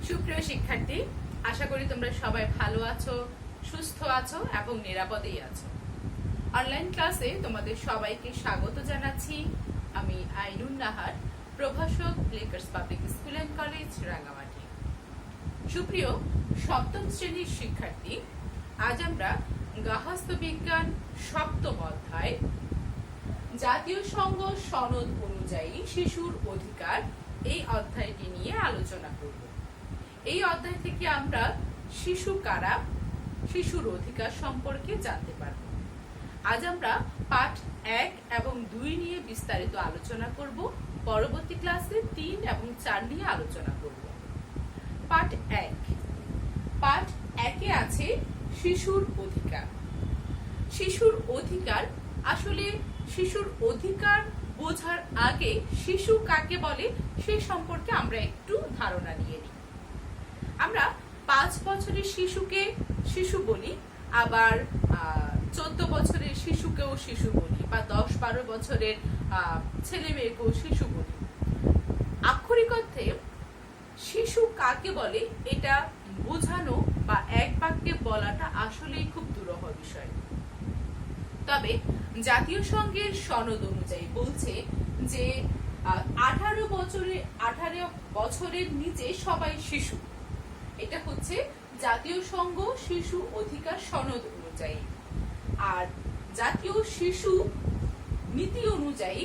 সুপ্রিয় শিক্ষার্থী, আশা করি তোমরা সবাই ভালো আছো, সুস্থ আছো এবং নিরাপদেই আছো। অনলাইন ক্লাসে তোমাদের সবাইকে স্বাগত জানাচ্ছি। আমি আইনুন নাহার, প্রভাষক, Lakers public school and college, Rangamati. সুপ্রিয় সপ্তম শ্রেণীর শিক্ষার্থী, আজ আমরা গার্হস্থ্য বিজ্ঞান সপ্তম অধ্যায় জাতীয় সংঘ সনদ অনুযায়ী শিশুর অধিকার এই অধ্যায়টি নিয়ে আলোচনা করব। এই অধ্যায় থেকে আমরা শিশু কারা, শিশুর অধিকার সম্পর্কে জানতে পারব। আজ আমরা পাঠ 1 এবং 2 নিয়ে বিস্তারিত আলোচনা করব। পরবর্তী ক্লাসে 3 এবং 4 নিয়ে আলোচনা করব। পাঠ 1। পাঠ 1-এ আছে শিশুর অধিকার। শিশুর অধিকার, আসলে শিশুর অধিকার বোঝার আগে শিশু কাকে বলে সেই সম্পর্কে আমরা একটু ধারণা নিয়ে নিই। আমরা 5 বছরের শিশুকে শিশু বলি, আবার 14 বছরের শিশুকেও শিশু বলি, বা 10-12 বছরের ছেলে মেয়েকেও শিশু বলি। আক্ষরিক অর্থে শিশু কাকে বলে এটা বোঝানো বা এক বাক্যে বলাটা আসলেই খুব দুরূহ বিষয়। তবে জাতীয় সংঘের সনদ অনুযায়ী বলছে যে 18 বছরের নিচে সবাই শিশু। এটা হচ্ছে জাতীয় সংঘ শিশু অধিকার সনদ অনুযায়ী। আর জাতীয় শিশু নীতি অনুযায়ী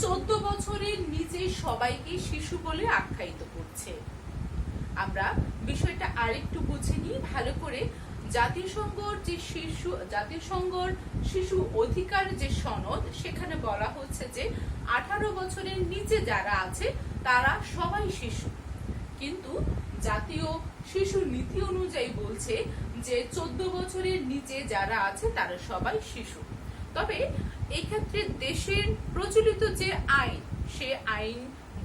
14 বছরের নিচে সবাইকে শিশু বলে আখ্যায়িত করছে। আমরা বিষয়টা আরেকটু বুঝে নিই ভালো করে। জাতীয় সংঘর শিশু অধিকার যে সনদ, সেখানে বলা হচ্ছে যে 18 বছরের নিচে যারা আছে তারা সবাই শিশু। কিন্তু জাতীয় শিশু নীতি অনুযায়ী বলছে যে 14 বছরের নিচে যারা আছে তারা সবাই শিশু। তবে এই ক্ষেত্রে দেশের প্রচলিত যে আইন, সে আইন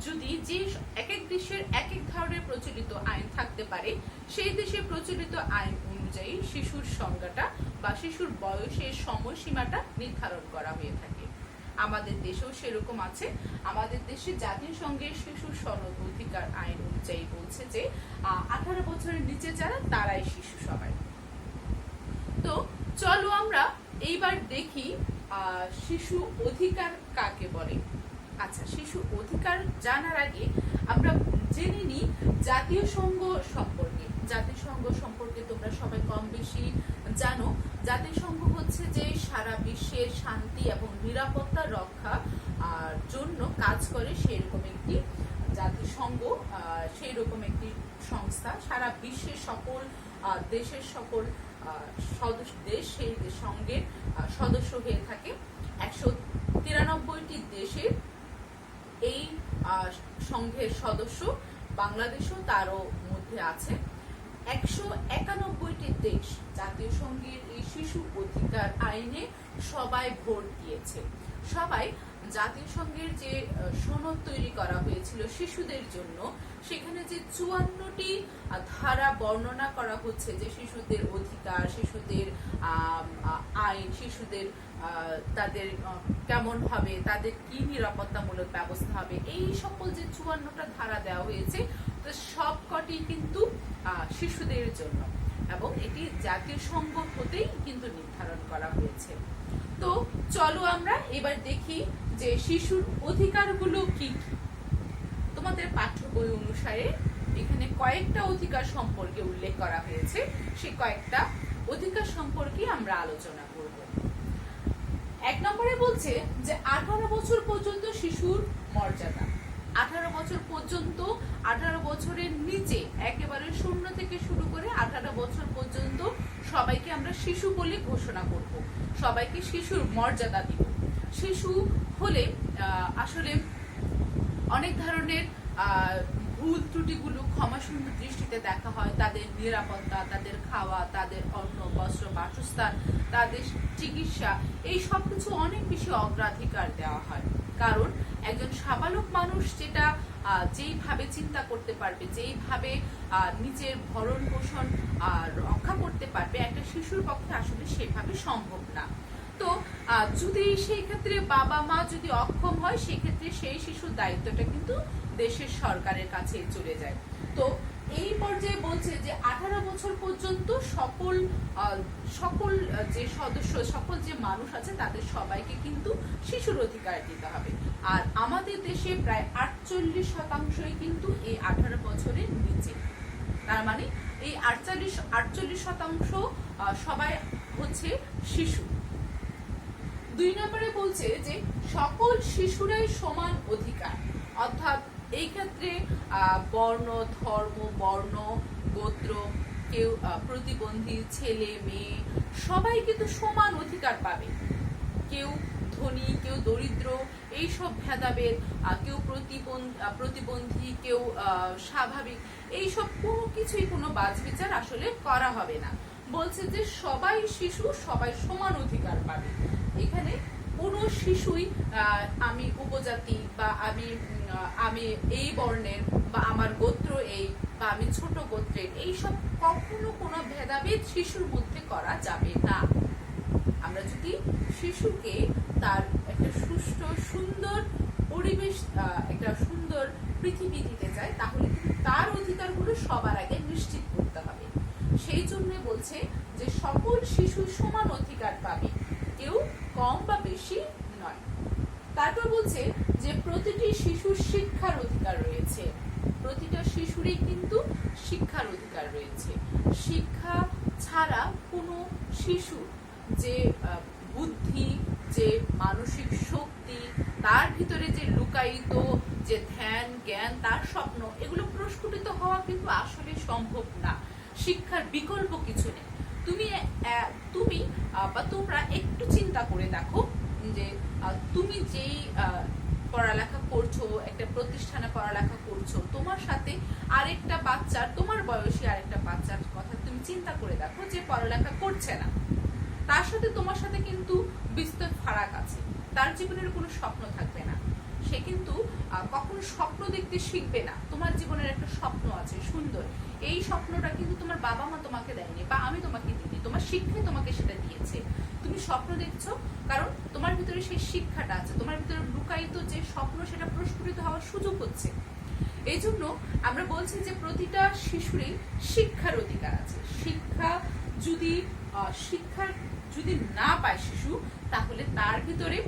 যদি যে এক এক দেশের এক এক ধরনের প্রচলিত আইন থাকতে পারে, সেই দেশে প্রচলিত আইন অনুযায়ী শিশুর সংজ্ঞাটা বা শিশুর বয়সের সময়সীমাটা নির্ধারণ করা হয়ে থাকে। আমাদের দেশেও সেরকম আছে। আমাদের দেশে জাতীয় সংঘের শিশু সনদ অধিকার আইন অনুযায়ী বলছে যে 18 বছরের নিচে যারা তারাই শিশু সবাই। তো চলো আমরা এইবার দেখি শিশু অধিকার কাকে বলে। আচ্ছা, শিশু অধিকার জানার আগে আমরা জেনে নিই জাতীয় সংঘ সম্পর্কে। জাতীয় সংঘ সম্পর্কে তোমরা সবাই কম বেশি জানো। জাতীয় সংঘ হচ্ছে যে সারা বিশ্বের শান্তি এবং নিরাপত্তা রক্ষা জন্য কাজ করে সেরকম একটি জাতিসংঘ, সেই রকম একটি সংস্থা। সারা বিশ্বের সকল দেশের সকল দেশ সেই সংঘের সদস্য হয়ে থাকে। 193টি দেশের এই সংঘের সদস্য, বাংলাদেশও তারও মধ্যে আছে। 191টি দেশ জাতীয় সংঘের এই শিশু অধিকার আইনে সবাই ভোট দিয়েছে। সবাই জাতীয় সংঘের যে সনদ তৈরি করা হয়েছিল শিশুদের জন্য, সেখানে যে 54টি ধারা বর্ণনা করা হচ্ছে যে শিশুদের অধিকার, শিশুদের আইন, শিশুদের তাদের কেমন হবে, তাদের কি নিরাপত্তামূলক ব্যবস্থা হবে, এই সকল যে 54টা ধারা দেওয়া হয়েছে, তো সবকটি কিন্তু শিশুদের জন্য, এবং এটি জাতীয় সংঘ হতেই কিন্তু নির্ধারণ করা হয়েছে। তো চলো আমরা এবার দেখি যে শিশুর অধিকারগুলো কি কি। তোমাদের পাঠ্য বই অনুসারে এখানে কয়েকটা অধিকার সম্পর্কে উল্লেখ করা হয়েছে। সেই কয়েকটা অধিকার সম্পর্কে আমরা আলোচনা করব। 1 নম্বরে বলছে যে 18 বছর পর্যন্ত শিশুর মর্যাদা। 18 বছর পর্যন্ত, 18 বছরের নিচে, একেবারে 0 থেকে শুরু করে 18 বছর পর্যন্ত সবাইকে আমরা শিশু বলে ঘোষণা করব। সবাইকে শিশুর মর্যাদা দিব। শিশু হলে আসলে অনেক ধরনের ভুল ত্রুটিগুলো ক্ষমাসুন্দর দৃষ্টিতে দেখা হয়। তাদের নিরাপত্তা, তাদের খাওয়া, তাদের অন্ন, বস্ত্র, বাসস্থান, তাদের চিকিৎসা, এই সবকিছু অনেক বেশি অগ্রাধিকার দেওয়া হয়। কারণ একজন সাবালক মানুষ যেটা যেইভাবে চিন্তা করতে পারবে, যেইভাবে নিজের ভরণ পোষণ রক্ষা করতে পারবে, একটা শিশুর পক্ষে আসলে সেভাবে সম্ভব না। তো যদি সেই ক্ষেত্রে বাবা মা যদি অক্ষম হয়, সেক্ষেত্রে সেই শিশুর দায়িত্বটা কিন্তু দেশের সরকারের কাছে চলে যায়। তো এই পর্যায়ে বলছে যে 18 বছর পর্যন্ত সকল যে সদস্য, সকল যে মানুষ আছে তাদের সবাইকে কিন্তু শিশুর অধিকার দিতে হবে। আর আমাদের দেশে প্রায় 48% কিন্তু এই 18 বছরের নিচে। তার মানে এই 48% সবাই হচ্ছে শিশু। 2 নম্বরে বলছে যে সকল শিশুরাই সমান অধিকার, অর্থাৎ এই ক্ষেত্রে বর্ণ, ধর্ম, বর্ণ, গোত্র, কেউ প্রতিবন্ধী, ছেলে মেয়ে সবাই কিন্তু সমান অধিকার পাবে। কেউ ধনী, কেউ দরিদ্র, এইসব ভেদাভেদ, কেউ প্রতিবন্ধী, কেউ স্বাভাবিক, এইসব কোনো কিছুই কোনো বাছবিচার আসলে করা হবে না। বলছে যে সবাই শিশু, সবাই সমান অধিকার পাবে। এখানে কোনো শিশুই আমি উপজাতি বা আমি এই বর্ণের বা আমার গোত্র এই বা আমি ছোট গোত্রের, এইসব কখনো কোনো ভেদাভেদ শিশুর মধ্যে করা যাবে না। আমরা যদি শিশুকে তার একটা সুষ্ঠু সুন্দর পরিবেশ, একটা সুন্দর পৃথিবী দিতে চাই, তাহলে কিন্তু তার অধিকারগুলো সবার আগে নিশ্চিত করতে হবে। সেই জন্য বলছে যে সকল শিশু সমান অধিকার পাবে, কেউ কম বা বেশি নয়। তারপর বলছে যে প্রতিটি শিশুর শিক্ষার অধিকার রয়েছে। প্রতিটা শিশুরই কিন্তু শিক্ষার অধিকার রয়েছে। শিক্ষা ছাড়া কোনো শিশু যে বুদ্ধি, যে মানসিক শক্তি, তার ভিতরে যে লুকায়িত যে ধ্যান, জ্ঞান, তার স্বপ্ন, এগুলো প্রস্ফুটিত হওয়া কিন্তু আসলে সম্ভব না। শিক্ষার বিকল্প কিছু নেই। তুমি বা তোমরা একটু চিন্তা করে দেখো যে তুমি যেই পড়ালেখা করছো, একটা প্রতিষ্ঠানে পড়ালেখা করছো, তোমার সাথে আরেকটা বাচ্চার, তোমার বয়সী আরেকটা বাচ্চার কথা তুমি চিন্তা করে দেখো যে পড়ালেখা করছে না, তার সাথে তোমার সাথে কিন্তু বিস্তর ফারাক আছে। তার জীবনের কোনো স্বপ্ন থাকবে না, সে কিন্তু কখনো স্বপ্ন দেখতে শিখবে না। তোমার জীবনের একটা স্বপ্ন আছে সুন্দর, এই স্বপ্নটা কিন্তু তোমার বাবা মা তোমাকে দেয়নি বা আমি তোমাকে দিইনি, তোমার শিক্ষাই তোমাকে সেটা দিয়েছে। তুমি স্বপ্ন দেখছো কারণ তোমার ভিতরে সেই শিক্ষাটা আছে, তোমার ভিতরে লুকায়িত যে স্বপ্ন সেটা প্রস্ফুটিত হওয়ার সুযোগ হচ্ছে। এই জন্য আমরা বলছি যে প্রতিটা শিশুরই শিক্ষার অধিকার আছে। শিক্ষা যদি না পায় শিশু, তাহলে তার ভিতরে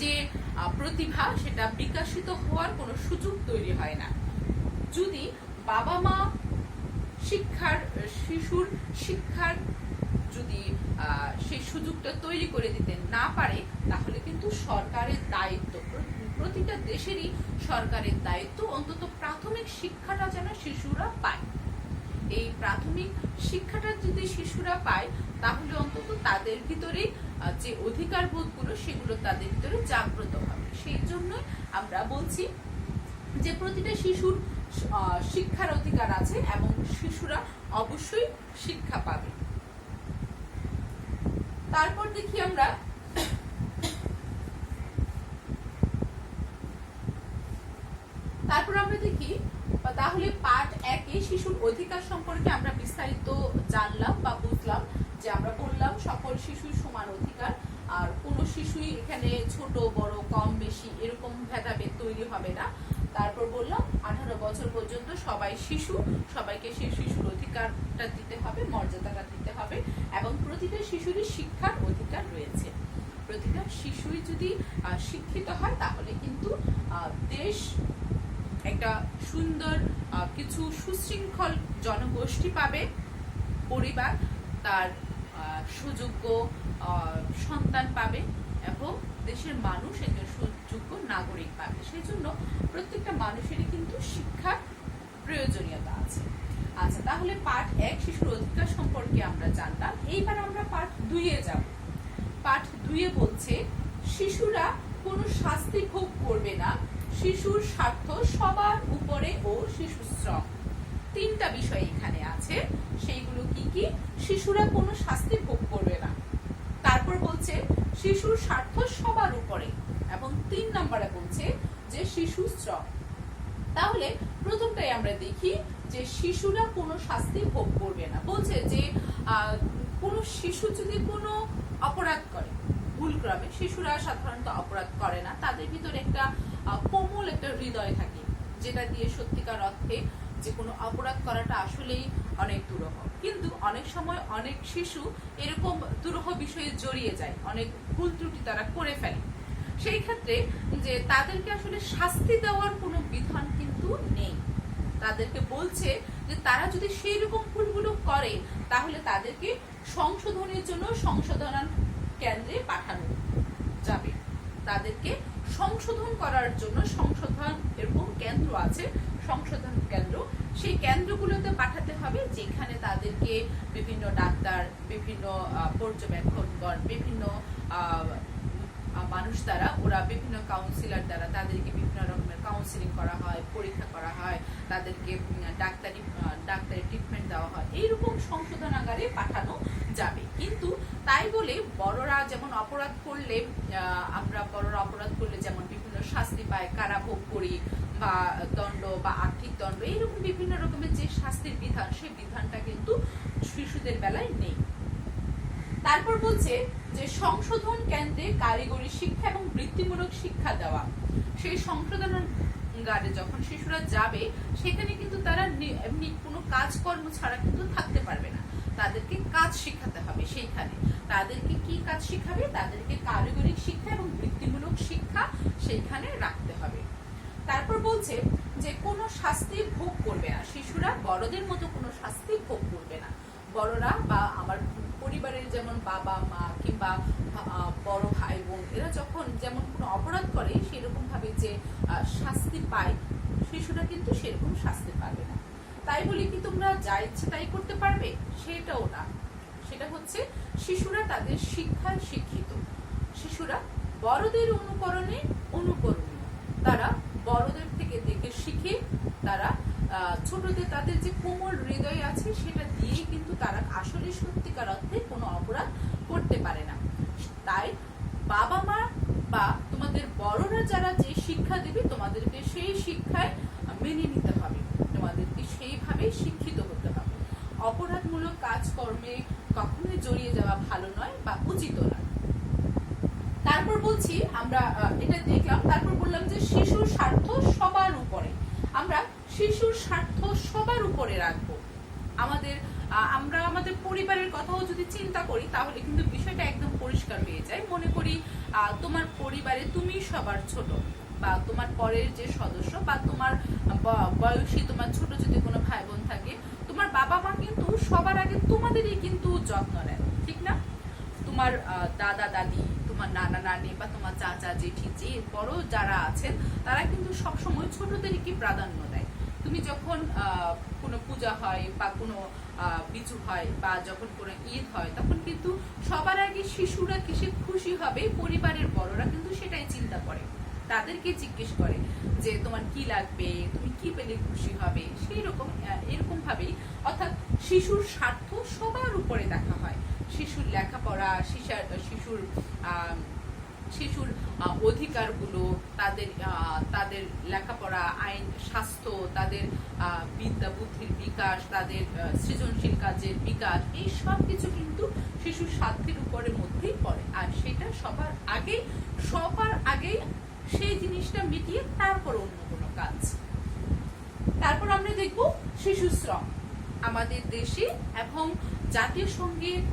যে প্রতিভা সেটা বিকশিত হওয়ার কোনো সুযোগ তৈরি হয় না। যদি বাবা মা শিশুর শিক্ষার যদি সেই সুযোগটা তৈরি করে দিতে না পারে, তাহলে কিন্তু সরকারের দায়িত্ব, প্রতিটা দেশেরই সরকারের দায়িত্ব অন্তত প্রাথমিক শিক্ষাটা যেন শিশুরা পায়। এই প্রাথমিক শিক্ষাটা যদি শিশুরা পায়, তাহলে অন্তত তাদের ভিতরে যে অধিকার বোধগুলো সেগুলো তাদের ভিতরে জাগ্রত হবে। সেই জন্যই আমরা বলছি যে প্রতিটা শিশুর শিক্ষার অধিকার আছে এবং শিশুরা অবশ্যই শিক্ষা পাবে। তারপর দেখি আমরা দেখি তাহলে পাঠ 1-এ শিশুর অধিকার সম্পর্কে আমরা বিস্তারিত জানলাম বা বুঝলাম যে আমরা বললাম সকল শিশুর সমান অধিকার, আর কোনো শিশুই এখানে ছোট বড় কম বেশি এরকম ভেদাভেদ তৈরি হবে না। তারপর বললাম 18 বছর পর্যন্ত সবাই শিশু, সবাইকে সেই শিশুর অধিকারটা দিতে হবে, মর্যাদাটা দিতে হবে, এবং প্রতিটা শিশুরই শিক্ষার অধিকার রয়েছে। প্রতিটা শিশুই যদি শিক্ষিত হয়, তাহলে কিন্তু দেশ একটা সুন্দর কিছু সুশৃঙ্খল জনগোষ্ঠী পাবে, পরিবার তার সুযোগ্য সন্তান পাবে এবং দেশের মানুষ একজন সুযোগ্য নাগরিক পাবে। সেই জন্য প্রত্যেকটা মানুষেরই কিন্তু শিক্ষার প্রয়োজনীয়তা আছে। আচ্ছা, তাহলে পাঠ 1 শিশুর অধিকার সম্পর্কে আমরা জানলাম। এইবার আমরা পাঠ 2-এ যাব। পাঠ 2-এ বলছে শিশুরা কোনো শাস্তি ভোগ করবে না, শিশুর স্বার্থ সবার উপরে ও শিশু শ্রম। 3টা বিষয় এখানে আছে, সেইগুলো কি কি? শিশুরা কোনো শাস্তি ভোগ করবে না, তারপর বলছে শিশুর স্বার্থ সবার উপরে, এবং 3 নম্বরে বলছে যে শিশু শ্রম। তাহলে প্রথমটাই আমরা দেখি যে শিশুরা কোনো শাস্তি ভোগ করবে না। বলছে যে কোনো শিশু যদি কোনো অপরাধ করে, ভুলক্রমে, শিশুরা সাধারণত অপরাধ করে না, তাদের ভিতরে একটা কোমল একটা হৃদয় থাকে, যেটা দিয়ে সত্যিকার অর্থে যে কোনো অপরাধ করাটা আসলেই অনেক দুরূহ, কিন্তু অনেক সময় অনেক শিশু এরকম দুরূহ বিষয়ে জড়িয়ে যায়, অনেক ভুল ত্রুটি তারা করে ফেলে। সেই ক্ষেত্রে যে তাদেরকে আসলে শাস্তি দেওয়ার কোনো বিধান কিন্তু নেই। তাদেরকে বলছে যে তারা যদি সেই রকম ভুলগুলো করে তাহলে তাদেরকে সংশোধনের জন্য সংশোধন কেন্দ্রে পাঠানো যাবে। তাদেরকে সংশোধন করার জন্য সংশোধন এরকম কেন্দ্র আছে, সংশোধন কেন্দ্র, সেই কেন্দ্রগুলোতে পাঠাতে হবে, যেখানে তাদেরকে বিভিন্ন ডাক্তার, বিভিন্ন পর্যবেক্ষকগণ, বিভিন্ন মানুষ দ্বারা, ওরা বিভিন্ন কাউন্সিলর দ্বারা তাদেরকে বিভিন্ন রকমের কাউন্সিলিং করা হয়, পরীক্ষা করা হয়, তাদেরকে ডাক্তারি ট্রিটমেন্ট দেওয়া হয়, এইরকম সংশোধনাগারে পাঠানো যাবে। কিন্তু তাই বলে বড়রা যেমন অপরাধ করলে, আমরা বড়রা অপরাধ করলে যেমন বিভিন্ন শাস্তি পাই, কারাভোগ করি বা দণ্ড বা আর্থিক দণ্ড, এইরকম বিভিন্ন রকমের যে শাস্তির বিধান, সেই বিধানটা কিন্তু শিশুদের বেলায় নেই। তারপর বলছে যে সংশোধন কেন্দ্রে কারিগরি শিক্ষা এবং বৃত্তিমূলক শিক্ষা দেওয়া। সেই সংশোধনাগারে যখন শিশুরা যাবে, সেখানে কিন্তু তারা এমনি কোনো কাজকর্ম ছাড়া কিন্তু থাকতে পারবে না, তাদেরকে কাজ শিখাতে হবে। সেইখানে তাদেরকে কি কাজ শিখাবে? তাদেরকে কারিগরি শিক্ষা এবং বৃত্তিমূলক শিক্ষা সেইখানে রাখতে হবে। তারপর বলছে যে কোনো শাস্তি ভোগ করবে না, শিশুরা বড়দের মতো কোনো শাস্তি ভোগ করবে না। বড়রা বা আমার পরিবারের যেমন বাবা মা কিংবা বড় ভাই বোন, এরা যখন যেমন কোনো অপরাধ করে সেরকম ভাবে যে শাস্তি পায়, শিশুরা কিন্তু সেরকম শাস্তি পাবে না। তাই বলি কি তোমরা যা ইচ্ছে তাই করতে পারবে? সেটাও না। সেটা হচ্ছে শিশুরা তাদের শিক্ষায় শিক্ষিত, শিশুরা বড়দের অনুকরণে অনুকরণীয়, তারা বড়দের থেকে দেখে শিখে, তারা ছোটদের তাদের যে কোমল হৃদয় আছে সেটা দিয়ে কিন্তু তারা আসলে সত্যিকার অর্থে কোনো অপরাধ করতে পারে না। তাই বাবা মা বা তোমাদের বড়রা যারা যে শিক্ষা দেবে, তোমাদেরকে সেই শিক্ষায় মেনে নিতে হবে, তোমাদেরকে সেইভাবে শিক্ষিত হতে হবে। অপরাধমূলক কাজকর্মে কখনোই জড়িয়ে যাওয়া ভালো নয় বা উচিত নয়। তারপর বলছি, আমরা এটা দেখলাম, তারপর বললাম যে শিশুর স্বার্থ সবার উপরে, আমরা শিশুর স্বার্থ সবার উপরে রাখবো। আমরা আমাদের পরিবারের কথাও যদি চিন্তা করি তাহলে কিন্তু বিষয়টা একদম পরিষ্কার হয়ে যায়। মনে করি তোমার পরিবারে তুমি সবার ছোট, বা তোমার পরের যে সদস্য বা তোমার বয়সী তোমার ছোট যদি কোনো ভাই বোন থাকে, তোমার বাবা মা কিন্তু সবার আগে তোমাদেরই কিন্তু যত্ন নেন, ঠিক না? তোমার দাদা দাদি, তোমার নানা নানি বা তোমার চাচা জেঠি, যে বড় যারা আছেন, তারা কিন্তু সবসময় ছোটদেরকে প্রাধান্য দেয়। তুমি যখন কোনো পূজা হয় বা কোনো বিচু হয় বা যখন কোনো ঈদ হয়, তখন কিন্তু সবার আগে শিশুরা কিসে খুশি হবে, পরিবারের বড়রা কিন্তু সেটাই চিন্তা করে, তাদেরকে জিজ্ঞেস করে যে তোমার কি লাগবে, তুমি কি পেলে খুশি হবে। সেই রকম এরকম ভাবেই, অর্থাৎ শিশুর স্বার্থ সবার উপরে দেখা হয়। শিশুর লেখাপড়া, শিশুর অধিকারগুলো, তাদের লেখাপড়া, আইন, স্বাস্থ্য, তাদের বিদ্যা বুদ্ধির বিকাশ, তাদের সৃজনশীল কাজের বিকাশ, এই সব কিছু কিন্তু শিশুর স্বার্থের উপরের মধ্যেই পড়ে। আর সেটা সবার আগে সেই জিনিসটা মিটিয়ে তারপর অন্য কোনো কাজ। তারপর আমরা দেখব শিশু শ্রম। আমাদের দেশে এবং জাতীয় সঙ্গীত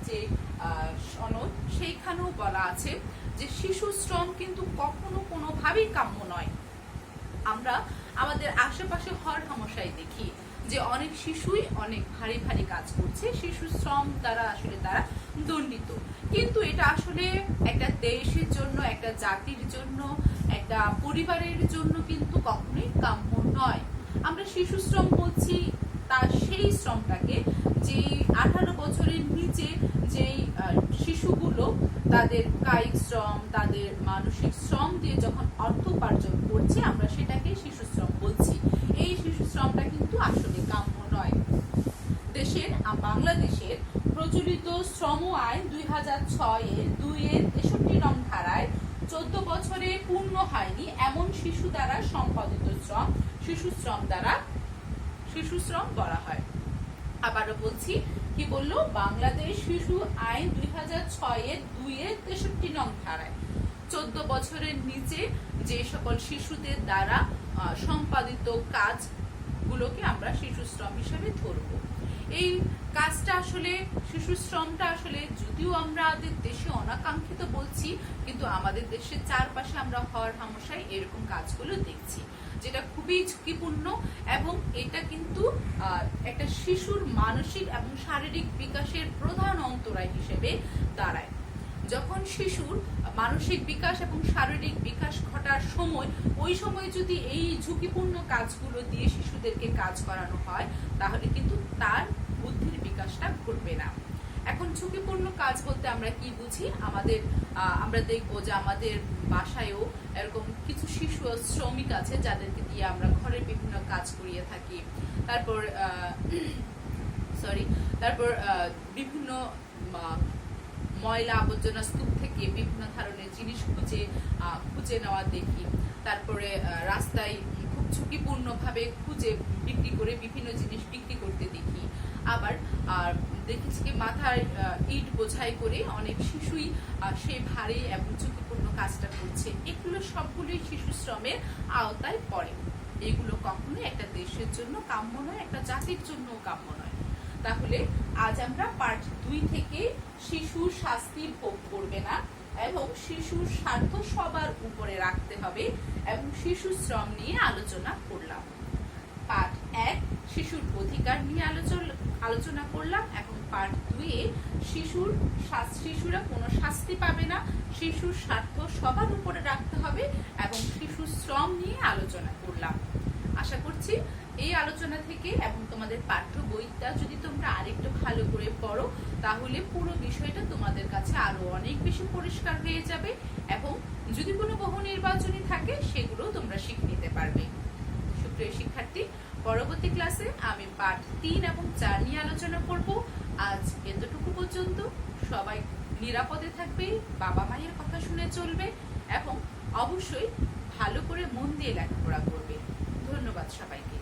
যে সনদ, সেইখানেও বলা আছে যে শিশু শ্রম কিন্তু কখনো কোনোভাবেই কাম্য নয়। আমরা আমাদের আশেপাশে হরহামেশাই দেখি যে অনেক শিশুই অনেক ভারী ভারী কাজ করছে, শিশু শ্রম দ্বারা আসলে তারা দণ্ডিত। কিন্তু এটা আসলে একটা দেশের জন্য, একটা জাতির জন্য, একটা পরিবারের জন্য কিন্তু কখনোই কাম্য নয়। আমরা শিশু শ্রম বলছি তার সেই শ্রমটাকে, যে 18 বছরের নিচে যেই শিশুগুলো তাদের কায়িক শ্রম, তাদের মানসিক শ্রম দিয়ে যখন অর্থ উপার্জন করছে, আমরা সেটাকে শিশু শ্রম বলছি। এই শিশু শ্রমটা কিন্তু আসলে কাম্য নয়। বাংলাদেশের প্রচলিত শ্রম আইন 2006-এর 2-63 নং ধারায় 14 বছরে পূর্ণ হয়নি এমন শিশু দ্বারা সম্পাদিত শ্রম শিশু শ্রম বলা হয়। আবারও বলছি, কি বললো? বাংলাদেশ শিশু আইন 2006-এর 2-63 নং ধারায় 14 বছরের নিচে যে সকল শিশুদের দ্বারা সম্পাদিত কাজ, কাজগুলোকে আমরা শিশু শ্রম হিসেবে ধরব। এই কাজটা আসলে শিশু শ্রমটা আসলে যদিও আমাদের দেশে অনাকাঙ্ক্ষিত বলছি, কিন্তু আমাদের দেশের চারপাশে আমরা হর হামেশাই এরকম কাজগুলো দেখছি, যেটা খুবই ঝুঁকিপূর্ণ এবং এটা কিন্তু একটা শিশুর মানসিক এবং শারীরিক বিকাশের প্রধান অন্তরায় হিসেবে দাঁড়ায়। যখন শিশুর মানসিক বিকাশ এবং শারীরিক বিকাশ ঘটার সময়, ওই সময় যদি এই ঝুঁকিপূর্ণ কাজগুলো দিয়ে শিশুদেরকে কাজ করানো হয়, তাহলে কিন্তু তার বুদ্ধির বিকাশটা ঘটবে না। এখন ঝুঁকিপূর্ণ কাজ বলতে আমরা কি বুঝি? আমরা দেখবো যে আমাদের বাসায়ও এরকম কিছু শিশু শ্রমিক আছে যাদেরকে দিয়ে আমরা ঘরের বিভিন্ন কাজ করিয়ে থাকি। তারপর বিভিন্ন ময়লা আবর্জনা স্তূপ থেকে বিভিন্ন ধরনের জিনিস খুঁজে নেওয়া দেখি। তারপরে রাস্তায় খুব ঝুঁকিপূর্ণ ভাবে খুঁজে বিক্রি করে বিভিন্ন জিনিস বিক্রি করতে দেখি। আবার দেখেছি কি মাথায় ইট বোঝাই করে অনেক শিশুই সেই ভারী এবং ঝুঁকিপূর্ণ কাজটা করছে। এগুলো সবগুলোই শিশু শ্রমের আওতায় পড়ে। এগুলো কখনোই একটা দেশের জন্য কাম্য নয়, একটা জাতির জন্য কাম্য নয়। তাহলে আজ আমরা পার্ট 2 থেকে শিশুর শাস্তি ভোগ করবে না এবং শিশুর স্বার্থ সবার উপরে রাখতে হবে এবং শিশু শ্রম নিয়ে আলোচনা করলাম। পার্ট 1 শিশুর অধিকার নিয়ে আলোচনা করলাম এবং পার্ট 2 এ শিশুরা কোনো শাস্তি পাবে না, শিশুর স্বার্থ সবার উপরে রাখতে হবে এবং শিশু শ্রম নিয়ে আলোচনা করলাম। আশা করছি এই আলোচনা থেকে এবং তোমাদের পাঠ্য বইটা যদি তোমরা আরেকটু ভালো করে পড়ো, তাহলে পুরো বিষয়টা তোমাদের কাছে আরো অনেক বেশি পরিষ্কার হয়ে যাবে এবং যদি কোনো বহু নির্বাচনী থাকে সেগুলো তোমরা শিখে নিতে পারবে। সুপ্রিয় শিক্ষার্থী, পরবর্তী ক্লাসে আমি পার্ট 3 এবং 4 নিয়ে আলোচনা করব। আজ এতটুকু পর্যন্ত। সবাই নিরাপদে থাকবে, বাবা মায়ের কথা শুনে চলবে এবং অবশ্যই ভালো করে মন দিয়ে লেখাপড়া করবে। ধন্যবাদ সবাইকে।